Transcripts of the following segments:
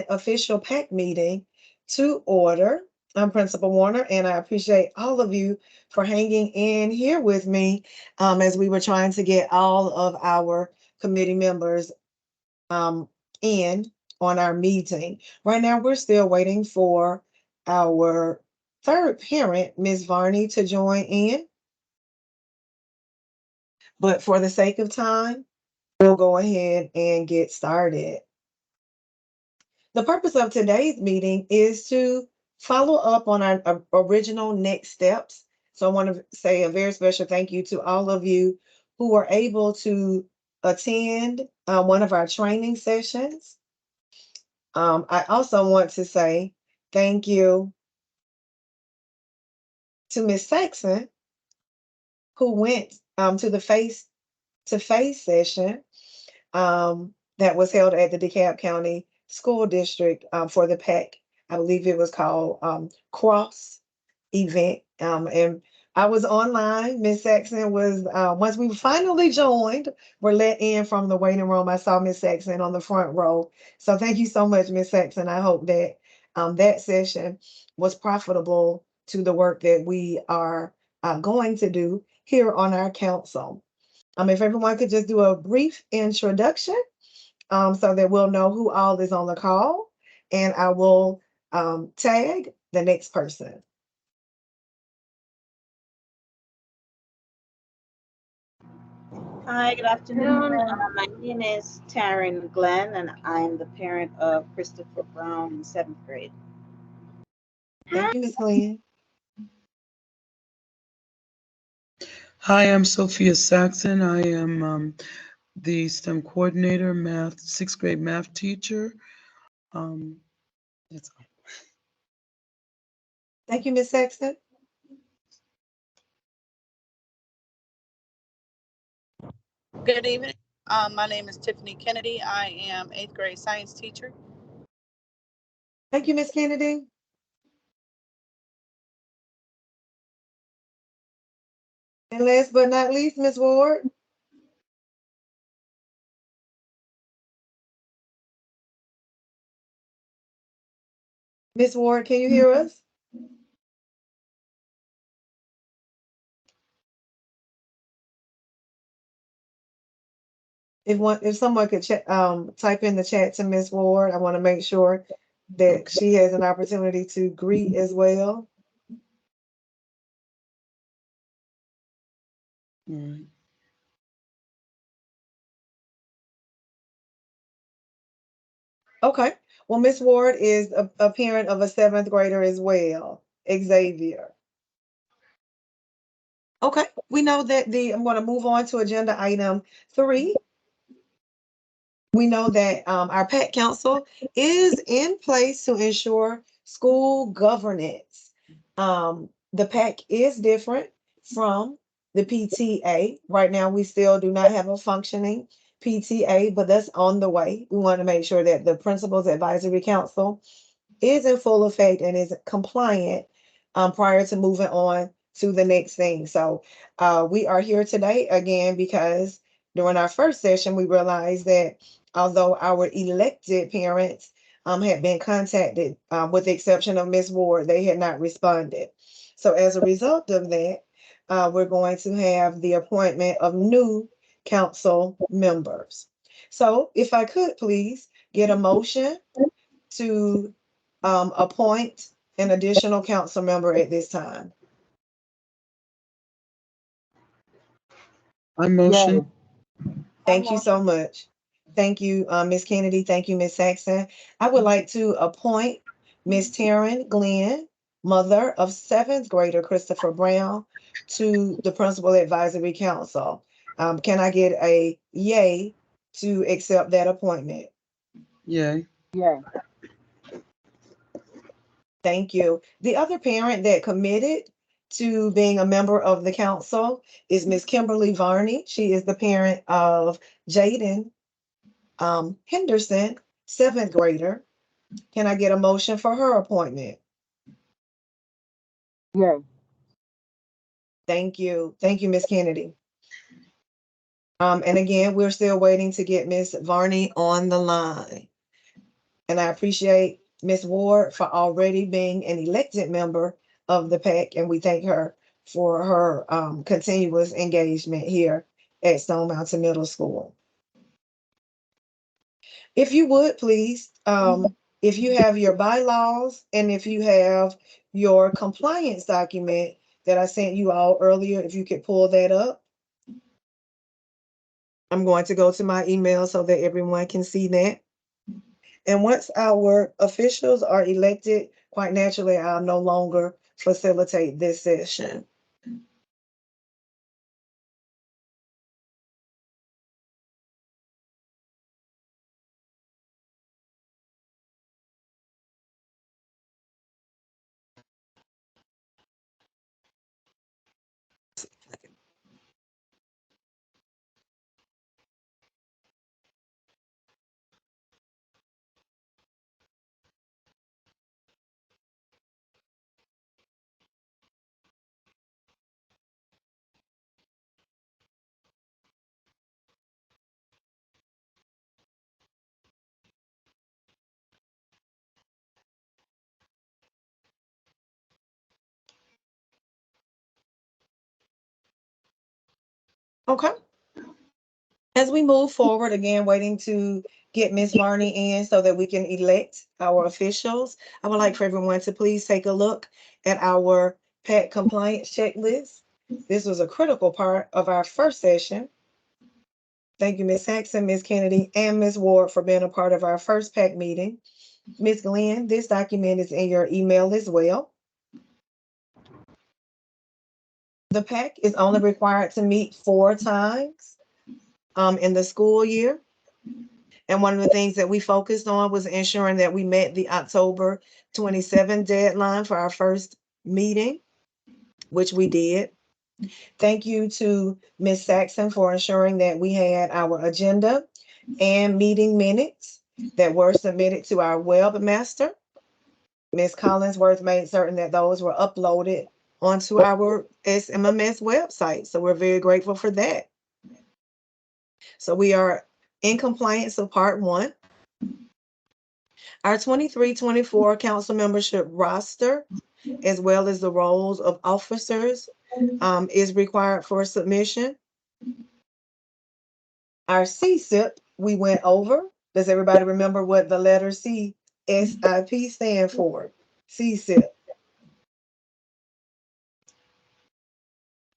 official PAC meeting to order. I'm Principal Warner, and I appreciate all of you for hanging in here with me as we were trying to get all of our committee members um, in on our meeting. Right now, we're still waiting for our third parent, Ms. Varney, to join in. But for the sake of time, we'll go ahead and get started. The purpose of today's meeting is to follow up on our original next steps. So I want to say a very special thank you to all of you who were able to attend one of our training sessions. I also want to say thank you to Ms. Saxon, who went to the face-to-face session that was held at the DeKalb County School District for the PAC. I believe it was called Cross Event. And I was online. Miss Saxon was, once we finally joined, were let in from the waiting room. I saw Miss Saxon on the front row. So thank you so much, Miss Saxon. I hope that that session was profitable to the work that we are going to do here on our council. If everyone could just do a brief introduction so that we'll know who all is on the call, and I will tag the next person. Hi, good afternoon. My name is Taryn Glenn, and I'm the parent of Christopher Brown in seventh grade. Thank you, Ms. Glenn. Hi, I'm Sophia Saxon. I am the STEM coordinator, math, sixth grade math teacher. That's all. Thank you, Ms. Saxon. Good evening. My name is Tiffany Kennedy. I am eighth grade science teacher. Thank you, Ms. Kennedy. And last but not least, Ms. Ward. Ms. Ward, can you hear us? If someone could type in the chat to Ms. Ward, I want to make sure that she has an opportunity to greet as well. All right. Okay. Well, Ms. Ward is a parent of a seventh grader as well, Xavier. Okay. We know that I'm going to move on to agenda item 3. We know that our PAC Council is in place to ensure school governance. The PAC is different from the PTA. Right now, we still do not have a functioning PTA, but that's on the way. We want to make sure that the Principals Advisory Council is in full effect and is compliant prior to moving on to the next thing. So we are here today again because during our first session, we realized that although our elected parents had been contacted, with the exception of Ms. Ward, they had not responded. So as a result of that, we're going to have the appointment of new council members. So if I could please get a motion to appoint an additional council member at this time. I motion. Thank you so much. Thank you, Ms. Kennedy. Thank you, Ms. Saxon. I would like to appoint Ms. Taryn Glenn, mother of seventh grader Christopher Brown, to the Principal Advisory Council. Can I get a yay to accept that appointment? Yay. Thank you. The other parent that committed to being a member of the council is Ms. Kimberly Varney. She is the parent of Jaden Henderson, seventh grader. Can I get a motion for her appointment? Yay. Thank you. Thank you, Ms. Kennedy. And again, we're still waiting to get Ms. Varney on the line. And I appreciate Ms. Ward for already being an elected member of the PAC, and we thank her for her continuous engagement here at Stone Mountain Middle School. If you would please, if you have your bylaws and if you have your compliance document that I sent you all earlier, if you could pull that up. I'm going to go to my email so that everyone can see that. And once our officials are elected, quite naturally, I'll no longer facilitate this session. Okay. As we move forward, again, waiting to get Ms. Varney in so that we can elect our officials, I would like for everyone to please take a look at our PAC compliance checklist. This was a critical part of our first session. Thank you, Ms. Saxon, Ms. Kennedy, and Ms. Ward for being a part of our first PAC meeting. Ms. Glenn, this document is in your email as well. The PAC is only required to meet 4 times in the school year. And one of the things that we focused on was ensuring that we met the October 27 deadline for our first meeting, which we did. Thank you to Ms. Saxon for ensuring that we had our agenda and meeting minutes that were submitted to our webmaster. Ms. Collinsworth made certain that those were uploaded onto our SMMS website. So we're very grateful for that. So we are in compliance with part 1. Our 23-24 council membership roster, as well as the roles of officers, is required for submission. Our CSIP, we went over. Does everybody remember what the letter C, SIP stand for? CSIP.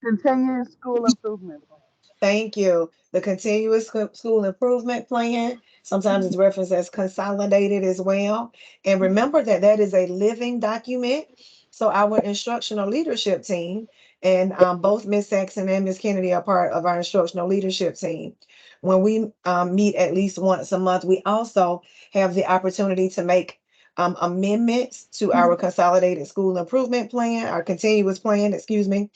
Continuous School Improvement Plan. Thank you. The Continuous School Improvement Plan, sometimes it's referenced as consolidated as well. And remember that that is a living document. So our instructional leadership team, and both Ms. Saxon and Ms. Kennedy are part of our instructional leadership team. When we meet at least once a month, we also have the opportunity to make amendments to our consolidated school improvement plan, our continuous plan, excuse me,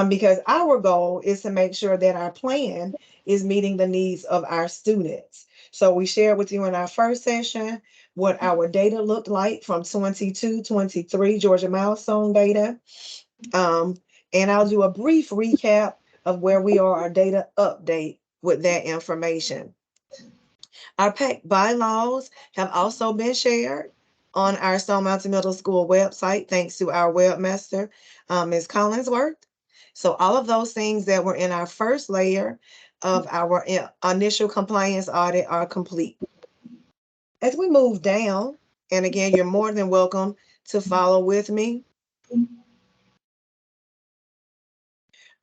because our goal is to make sure that our plan is meeting the needs of our students. So we shared with you in our first session what our data looked like from 22-23 Georgia milestone data. And I'll do a brief recap of where we are, our data update with that information. Our PAC bylaws have also been shared on our Stone Mountain Middle School website, thanks to our webmaster, Ms. Collinsworth. So all of those things that were in our first layer of our initial compliance audit are complete. As we move down, and again, you're more than welcome to follow with me.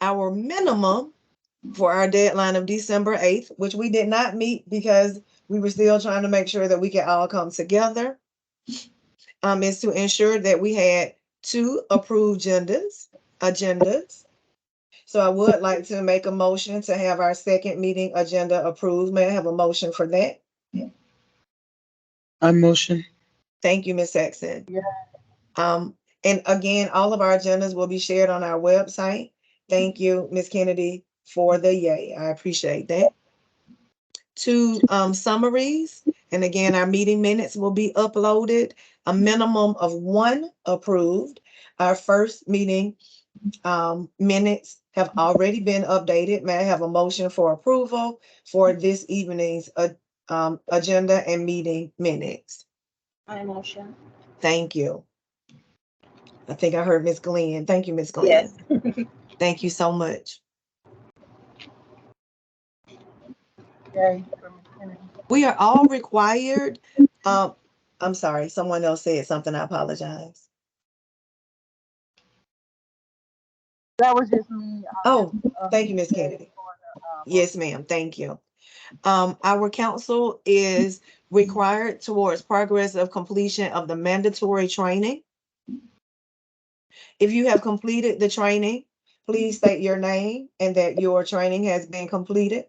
Our minimum for our deadline of December 8th, which we did not meet because we were still trying to make sure that we could all come together, is to ensure that we had 2 approved agendas. So I would like to make a motion to have our second meeting agenda approved. May I have a motion for that? I motion. Thank you, Ms. Saxon. Yeah. And again, all of our agendas will be shared on our website. Thank you, Ms. Kennedy, for the yay. I appreciate that. 2 summaries. And again, our meeting minutes will be uploaded. A minimum of 1 approved. Our first meeting minutes have already been updated. May I have a motion for approval for this evening's agenda and meeting minutes? I motion. Thank you. I think I heard Miss Glenn. Thank you, Miss Glenn. Yes. Thank you so much. Yay for Ms. Kennedy. We are all required. Um, I'm sorry, someone else said something. I apologize. That was just me. Oh, Just thank you, Miss yay Kennedy. for the Yes, ma'am. Thank you. Our council is required towards progress of completion of the mandatory training. If you have completed the training, please state your name and that your training has been completed.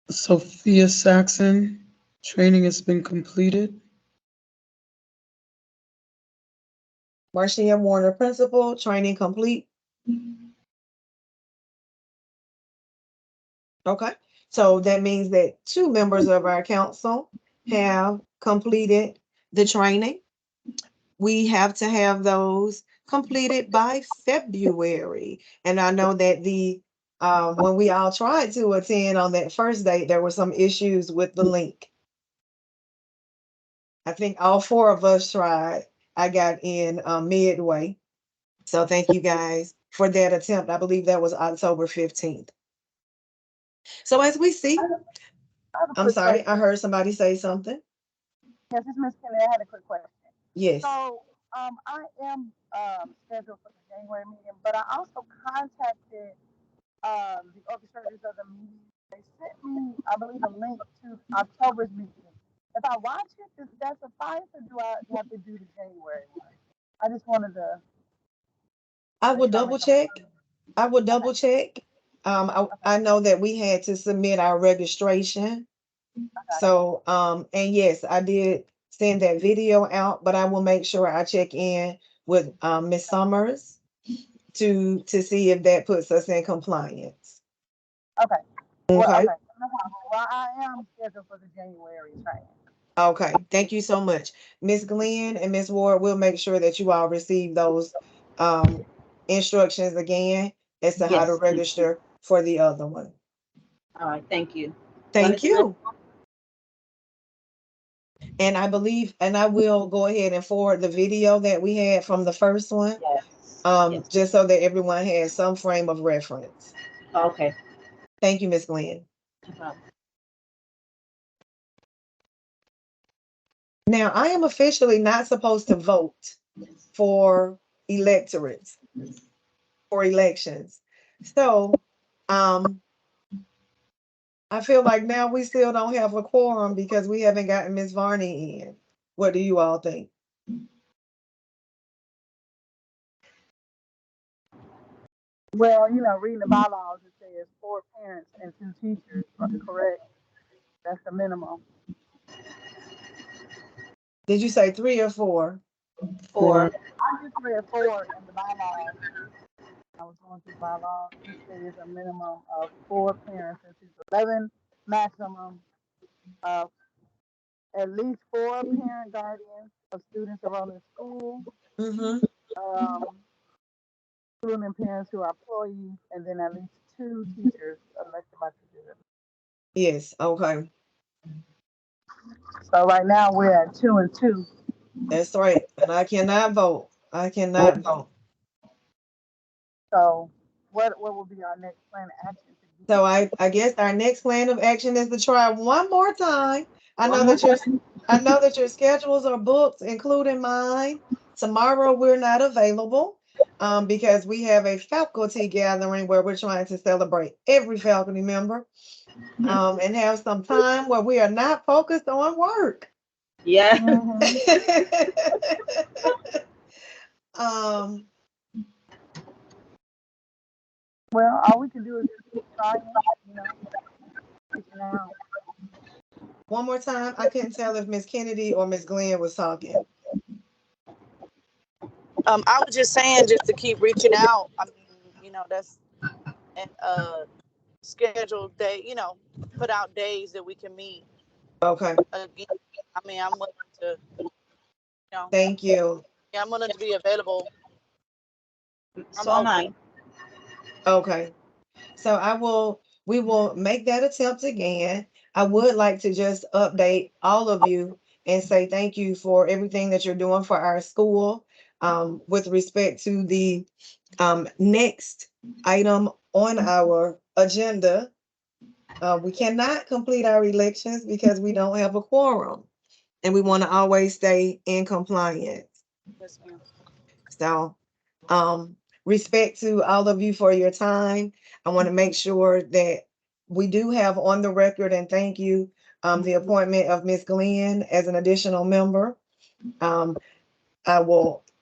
Sophia Saxon, training has been completed. Marcia Warner, principal, training complete. Okay, so that means that 2 members of our council have completed the training. We have to have those completed by February. And I know that when we all tried to attend on that first date, there were some issues with the link. I think all 4 of us tried. I got in midway. So thank you guys for that attempt. I believe that was October 15th. So as we see, I have a I'm quick sorry, I question. heard somebody say something. Yes, it's Ms. Kennedy. I had a quick question. Yes. So, I am scheduled for the January meeting, but I also contacted the orchestrators of the meeting. They sent me, I believe, a link to October's meeting. If I watch it, does that suffice, or do I have to do the January one? I just wanted to I will determine double something. check. I will double check. I know that we had to submit our registration. So, and yes, I did send that video out, but I will make sure I check in with Ms. Summers to see if that puts us in compliance. Okay. Well, Okay. okay. No problem. Well, I am scheduled for the January training. Okay. Thank you so much. Ms. Glenn and Ms. Ward will make sure that you all receive those instructions again as to how to Yes. register for the other one. All right. Thank you. When Thank is the next you. And I believe, and I will go ahead and forward the video that we had from the first one, Yes. Yes. just so that everyone has some frame of reference. Okay. Thank you, Ms. Glenn. No problem. Now, I am officially not supposed to vote for electorates, for elections. So, I feel like now we still don't have a quorum because we haven't gotten Ms. Varney in. What do you all think? Well, reading the bylaws, it says 4 parents and 2 teachers, correct? That's the minimum. Did you say 3 or 4? 4. I just read 4 in the bylaws. I was going through the bylaws. It says a minimum of 4 parents and 11 maximum of at least 4 parent guardians of students enrolled in school, Mm-hmm. um, student and parents who are employees, and then at least 2 teachers elected by teachers. Yes, okay. So right now we're at 2 and 2. That's right. And I cannot vote. I cannot vote. So what will be our next plan of action? So I guess our next plan of action is to try one more time. I know that your schedules are booked, including mine. Tomorrow we're not available because we have a faculty gathering where we're trying to celebrate every faculty member and have some time where we are not focused on work. Yeah. um, Well, all we can do is just keep trying, reaching out. one more time. I couldn't tell if Miss Kennedy or Miss Glenn was talking. I was just saying, just to keep reaching out. I mean, that's and schedule day. Put out days that we can meet Okay. again. I mean, I'm willing to. Thank you. Yeah, I'm willing to be available. So am I. Okay. So we will make that attempt again. I would like to just update all of you and say thank you for everything that you're doing for our school. With respect to the next item on our agenda, we cannot complete our elections because we don't have a quorum, and we want to always stay in compliance. Yes, ma'am. So, respect to all of you for your time. I want to make sure that we do have on the record, and thank you, the appointment of Ms. Glenn as an additional member. Um,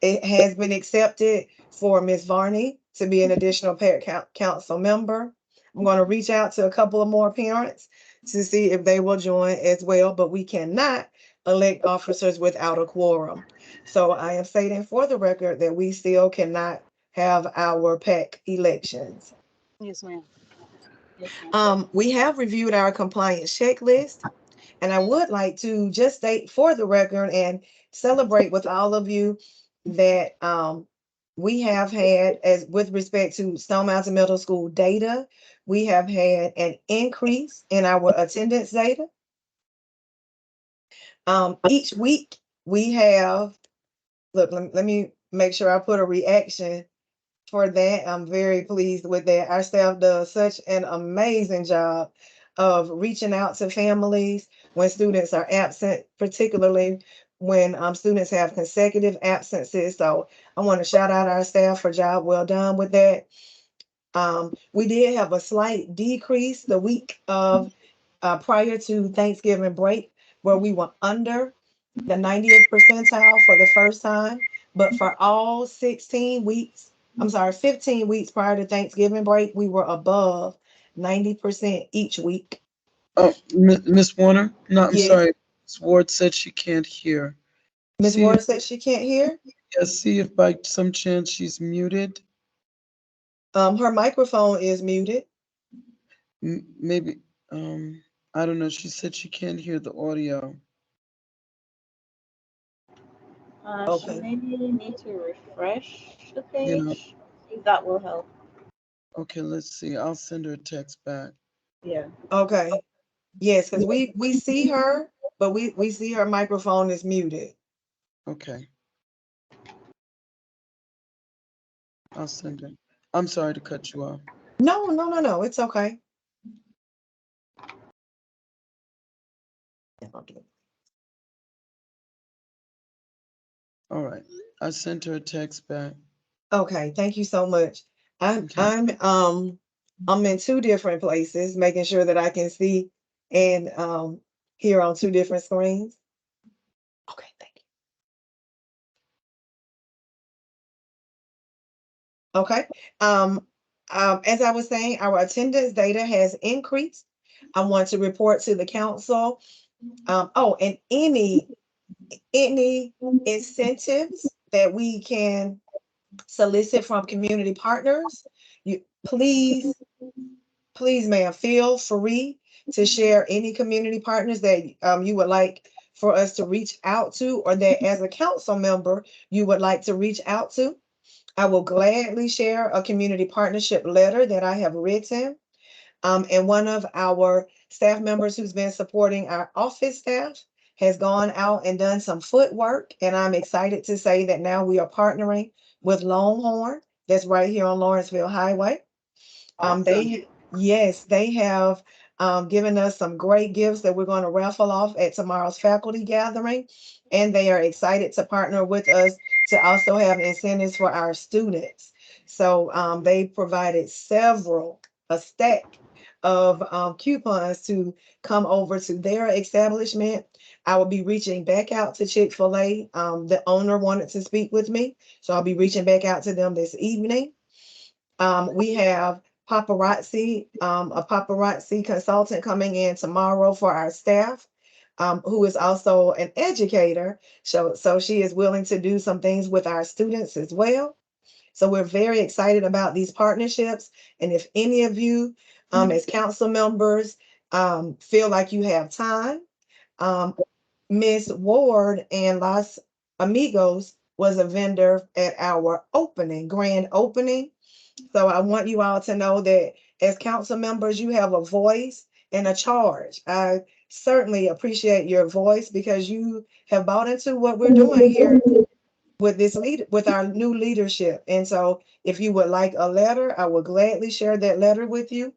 it has been accepted for Ms. Varney to be an additional parent council member. I'm going to reach out to a couple of more parents to see if they will join as well, but we cannot elect officers without a quorum. So I am stating for the record that we still cannot have our PAC elections. Yes, ma'am. Yes, ma'am. We have reviewed our compliance checklist. And I would like to just state for the record and celebrate with all of you that we have had, as with respect to Stone Mountain Middle School data, we have had an increase in our attendance data. Each week we have, look, let me make sure I put a reaction for that. I'm very pleased with that. Our staff does such an amazing job of reaching out to families when students are absent, particularly when students have consecutive absences. So I want to shout out our staff for job well done with that. We did have a slight decrease the week of prior to Thanksgiving break, where we were under the 90th percentile for the first time. But for all 16 weeks, I'm sorry, 15 weeks prior to Thanksgiving break, we were above 90% each week. Oh, Miss Warner? No, I'm Yes. sorry. Ms. Ward said she can't hear. Ms. See, Ward said she can't hear. see if by some chance she's muted. Her microphone is muted. Maybe, I don't know. She said she can't hear the audio. She Okay. maybe need to refresh the Yeah. page. If that will help. Okay, let's see. I'll send her a text back. Yeah. Okay. Yes, because we see her, but we see her microphone is muted. Okay. I'll send her. I'm sorry to cut you off. No. It's okay. All right. I sent her a text back. Okay, thank you so much. I'm Okay. I'm in two different places, making sure that I can see and hear on two different screens. Okay, thank you. Okay. As I was saying, our attendance data has increased. I want to report to the council. And any incentives that we can solicit from community partners, you please, ma'am, feel free to share any community partners that you would like for us to reach out to, or that as a council member you would like to reach out to. I will gladly share a community partnership letter that I have written. And one of our staff members who's been supporting our office staff has gone out and done some footwork. And I'm excited to say that now we are partnering with Longhorn, that's right here on Lawrenceville Highway. They have given us some great gifts that we're going to raffle off at tomorrow's faculty gathering. And they are excited to partner with us to also have incentives for our students. So they provided a stack of coupons to come over to their establishment. I will be reaching back out to Chick-fil-A. The owner wanted to speak with me, so I'll be reaching back out to them this evening. We have a paparazzi consultant coming in tomorrow for our staff, who is also an educator. So she is willing to do some things with our students as well. So we're very excited about these partnerships. And if any of you, as council members, feel like you have time, Ms. Ward and Los Amigos was a vendor at our grand opening. So I want you all to know that as council members, you have a voice and a charge. I certainly appreciate your voice because you have bought into what we're doing here with with our new leadership. And so if you would like a letter, I will gladly share that letter with you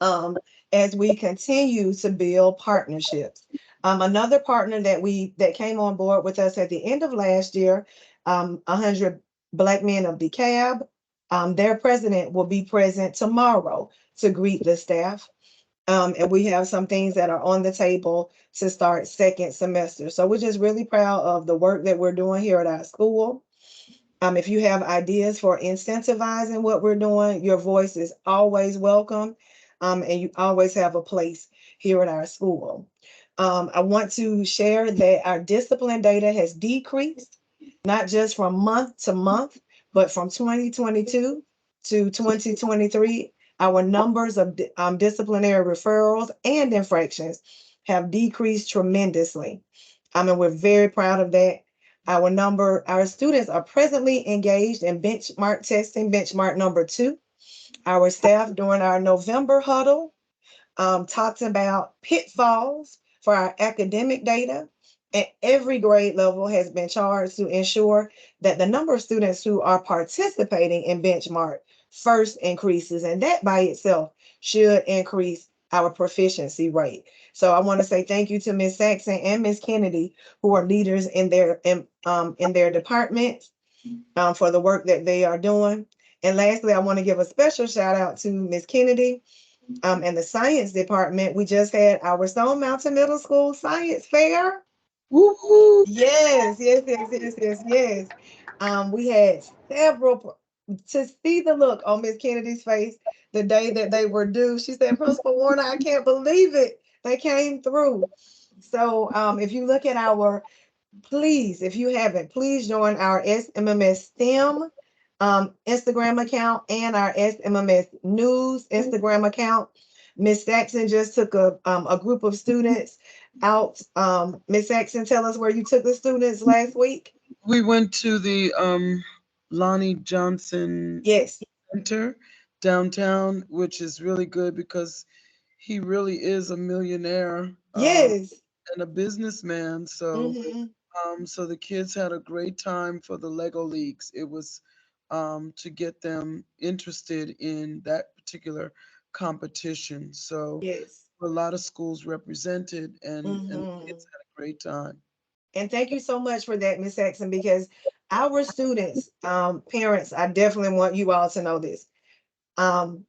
um, as we continue to build partnerships. Another partner that came on board with us at the end of last year, 100 Black Men of DeKalb, their president will be present tomorrow to greet the staff. And we have some things that are on the table to start second semester. So we're just really proud of the work that we're doing here at our school. If you have ideas for incentivizing what we're doing, your voice is always welcome. And you always have a place here at our school. I want to share that our discipline data has decreased, not just from month to month, but from 2022 to 2023. Our numbers of disciplinary referrals and infractions have decreased tremendously. And we're very proud of that. Our students are presently engaged in benchmark testing, benchmark number 2. Our staff during our November huddle talked about pitfalls for our academic data, and every grade level has been charged to ensure that the number of students who are participating in benchmark first increases, and that by itself should increase our proficiency rate. So I want to say thank you to Ms. Saxon and Ms. Kennedy, who are leaders in their departments, for the work that they are doing. And lastly, I want to give a special shout out to Ms. Kennedy and the science department. We just had our Stone Mountain Middle School science fair. Woo-hoo. Yes, yes, yes, yes, yes, yes. We had several, to see the look on Miss Kennedy's face the day that they were due. She said, Principal Warner, I can't believe it. They came through. So if you look at please, if you haven't, please join our SMMS STEM Instagram account and our SMMS News Instagram account. Miss Saxon just took a group of students out. Miss Saxon, tell us where you took the students last week. We went to the Lonnie Johnson Yes, Center downtown, which is really good because he really is a millionaire yes. and a businessman. Mhm. So the kids had a great time for the Lego Leagues. It was to get them interested in that particular competition. So Yes. a lot of schools represented, and the Mhm. kids had a great time. And thank you so much for that, Miss Saxon, because our students, parents, I definitely want you all to know this. Um,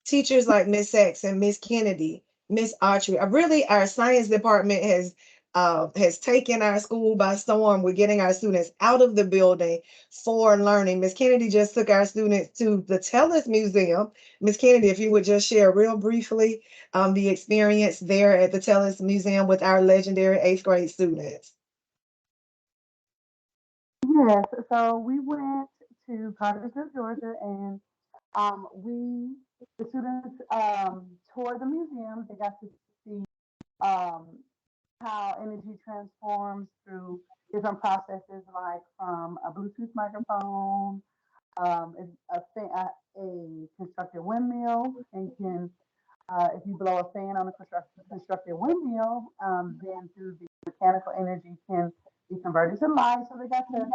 Teachers like Miss Saxon, Miss Kennedy, Miss Autry, really our science department has taken our school by storm. We're getting our students out of the building for learning. Miss Kennedy just took our students to the Tellus Museum. Miss Kennedy, if you would just share real briefly the experience there at the Tellus Museum with our legendary 8th grade students. Yes, so we went to Cartersville, Georgia, and the students toured the museum. They got to see um, how energy transforms through different processes, like from a Bluetooth microphone, a constructed windmill, and if you blow a fan on a constructed windmill, then through the mechanical energy can be converted to light. So they got to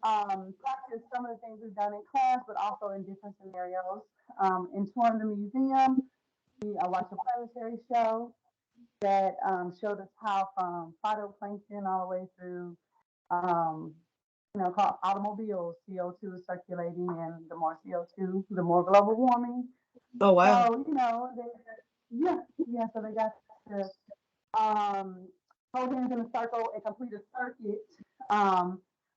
practice some of the things we've done in class, but also in different scenarios. In touring the museum, we watched a planetary show that showed us how from phytoplankton all the way through, um, called automobiles, CO2 is circulating, and the more CO2, the more global warming. Oh, wow. So, so they got to um, hold hands in a circle and complete a circuit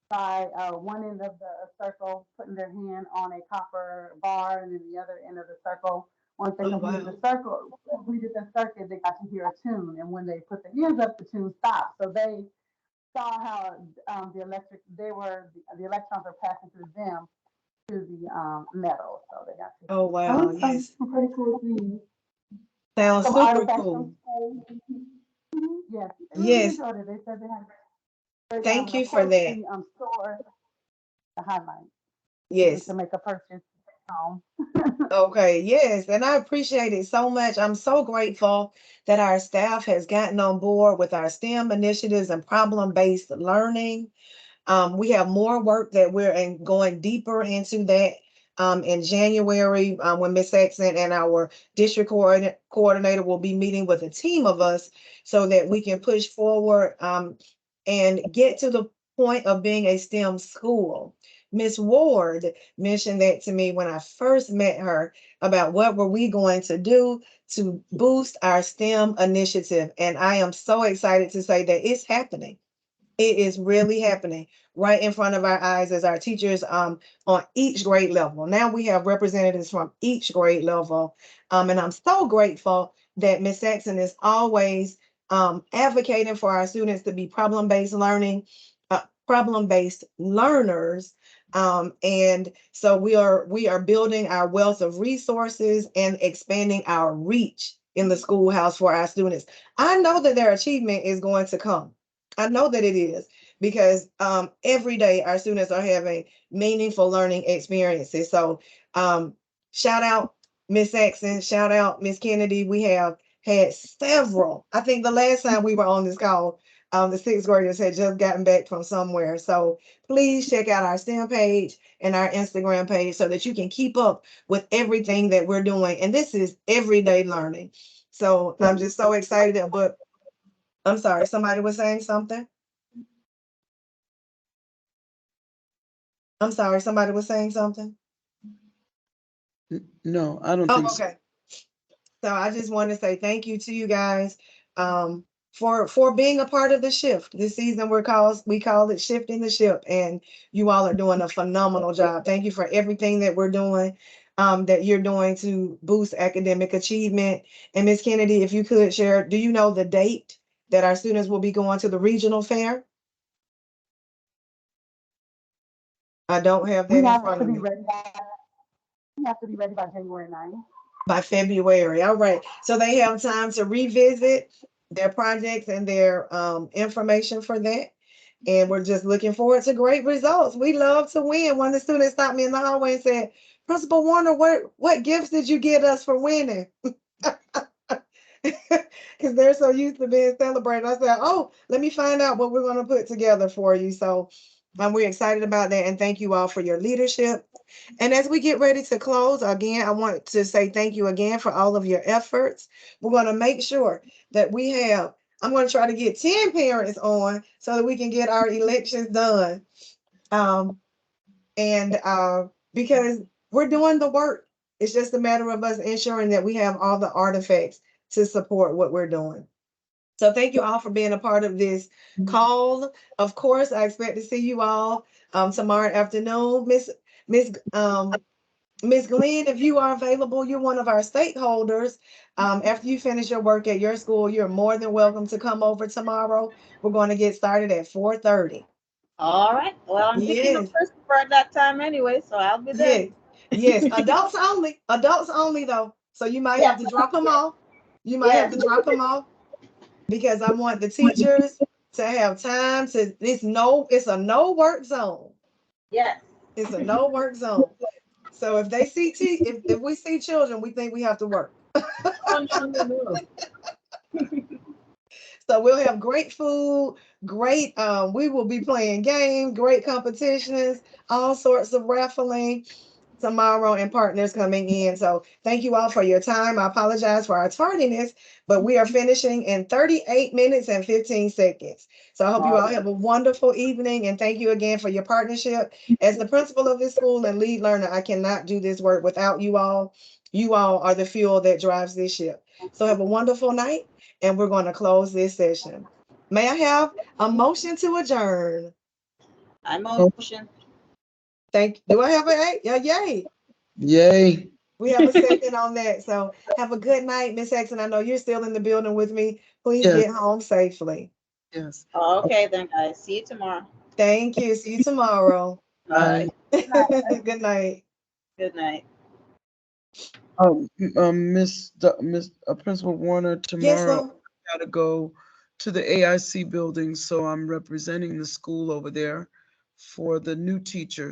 by one end of the circle putting their hand on a copper bar, and then the other end of the circle. Once they Oh, wow. completed the circuit, they got to hear a tune, and when they put their hands up, the tune stopped. So they saw how the electrons are passing through them to the metal. So they got to Oh, see wow. Yes. some pretty cool things. Sounds Some super artifacts cool. from school. Yes, they really Yes. enjoyed it. They said they had a great time, Thank and you of for course that. the store, the highlight, Yes. to make a purchase. home. Okay, yes, and I appreciate it so much. I'm so grateful that our staff has gotten on board with our STEM initiatives and problem-based learning. We have more work that going deeper into that in January when Ms. Saxon and our district coordinator will be meeting with a team of us so that we can push forward and get to the point of being a STEM school. Miss Ward mentioned that to me when I first met her about what were we going to do to boost our STEM initiative. And I am so excited to say that it's happening. It is really happening right in front of our eyes as our teachers on each grade level. Now we have representatives from each grade level. And I'm so grateful that Ms. Saxon is always advocating for our students to be problem-based learners. And so we are building our wealth of resources and expanding our reach in the schoolhouse for our students. I know that their achievement is going to come. I know that it is because every day our students are having meaningful learning experiences. So shout out Miss Saxon, shout out Miss Kennedy. We have had several. I think the last time we were on this call, the sixth graders had just gotten back from somewhere. So please check out our STEM page and our Instagram page so that you can keep up with everything that we're doing. And this is everyday learning. So I'm just so excited. But I'm sorry, somebody was saying something. I'm sorry, somebody was saying something. No, I don't Oh, think so. okay. So I just want to say thank you to you guys for being a part of the shift. This season we call it shifting the ship, and you all are doing a phenomenal job. Thank you for everything that we're doing, that you're doing to boost academic achievement. And Miss Kennedy, if you could share, do you know the date that our students will be going to the regional fair? I don't have that We in have front to of be me. ready by January 9th. By February. All right. So they have time to revisit their projects and their information for that. And we're just looking forward to great results. We love to win. One of the students stopped me in the hallway and said, Principal Warner, what gifts did you get us for winning? Because they're so used to being celebrated. I said, oh, let me find out what we're going to put together for you. So we're excited about that. And thank you all for your leadership. And as we get ready to close, again, I want to say thank you again for all of your efforts. We're going to make sure that I'm going to try to get 10 parents on so that we can get our elections done. And because we're doing the work, it's just a matter of us ensuring that we have all the artifacts to support what we're doing. So thank you all for being a part of this call. Of course, I expect to see you all tomorrow afternoon. Miss Glenn, if you are available, you're one of our stakeholders. After you finish your work at your school, you're more than welcome to come over tomorrow. We're going to get started at 4:30. All right. Well, I'm picking up Yes, Christopher at that time anyway, so I'll be there. yes, yes. Adults only. Adults only, though. So you might have Yes. to drop them off. You might have Yes. to drop them off because I want the teachers to have time to. It's a no work zone. Yes. It's a no work zone. So if they see if we see children, we think we have to work. Oh, no, no, no. So we'll have great food, great, we will be playing games, great competitions, all sorts of raffling tomorrow and partners coming in. So thank you all for your time. I apologize for our tardiness, but we are finishing in 38 minutes and 15 seconds. So I hope you all have a wonderful evening and thank you again for your partnership. As the principal of this school and lead learner, I cannot do this work without you all. You all are the fuel that drives this ship. So have a wonderful night and we're going to close this session. May I have a motion to adjourn? I motion. Do I have a yay? Yay. We have a second on that. So have a good night, Miss Jackson. I know you're still in the building with me. Please Yes, get home safely. yes. Okay, then, guys. See you tomorrow. Thank you. See you tomorrow. All right. Good night. Good night. Miss Principal Warner, Yes, tomorrow ma'am. I gotta go to the AIC building, so I'm representing the school over there for the new teachers.